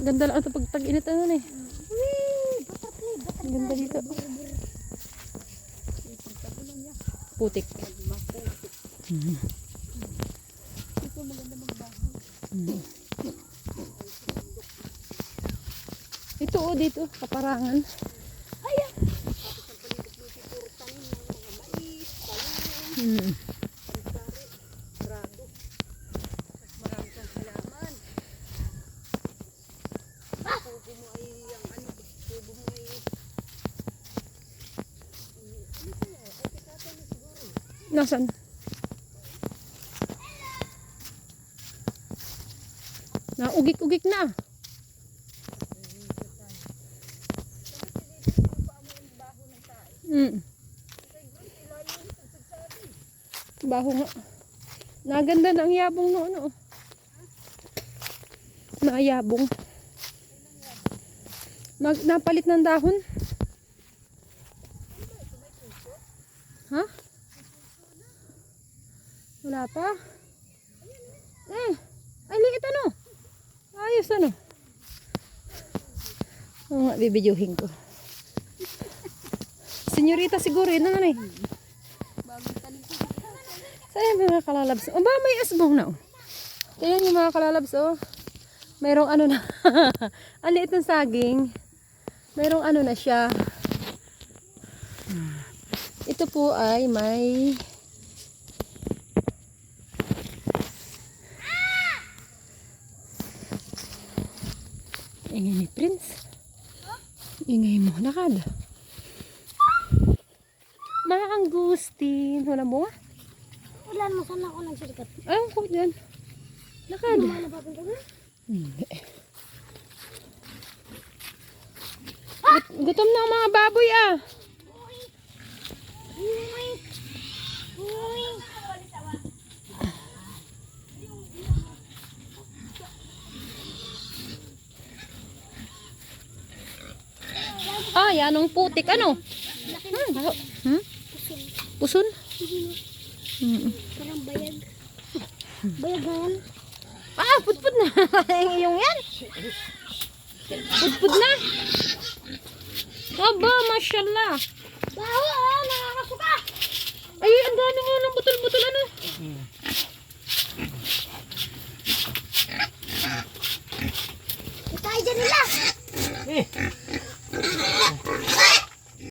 Ganda lang ito pag tag-init ano na eh. Ang ganda dito. Putik. Ito maganda magbahay. Ito o dito, kaparangan. Ayan. Tapos ang paligid-ligid puro tanim ng mga mais, talong, sari-sari, rado. Mas marami kang halaman. Tubo mo ay ang ano, tubo mo ay ano kaya? Ay tikatan na siguro. Nasaan? Naugik-ugik na. Baho nga. Naganda na ang yabong noon. Oh. Nayabong. Napalit ng dahon. Ha? Wala pa. Ay liit ano. Ayos ano. Oo nga, bibidyohin ko. Senyorita siguro yun naman eh. Bagong tanim ko. Saan yung mga kalalabs? O ba may asbong na oh. Ayan yung mga kalalabs oh. Merong ano na. Ang liit ng saging. Merong ano na siya. Ito po ay may ingay ni Prince. Ingay mo. Nakad. Mga angustin. Wala mo nga? Wala naman sana ako nagsilikat. Ayun ko dyan. Nakad. Ano ba pinto mo? Hindi. Gutom na ang mga baboy ah. Ah, yan ang putik. Ano? Puson? Parang bayag. Bayagan. Ah, putput na. Yung yan. Putput na. Aba, mashallah. Baho!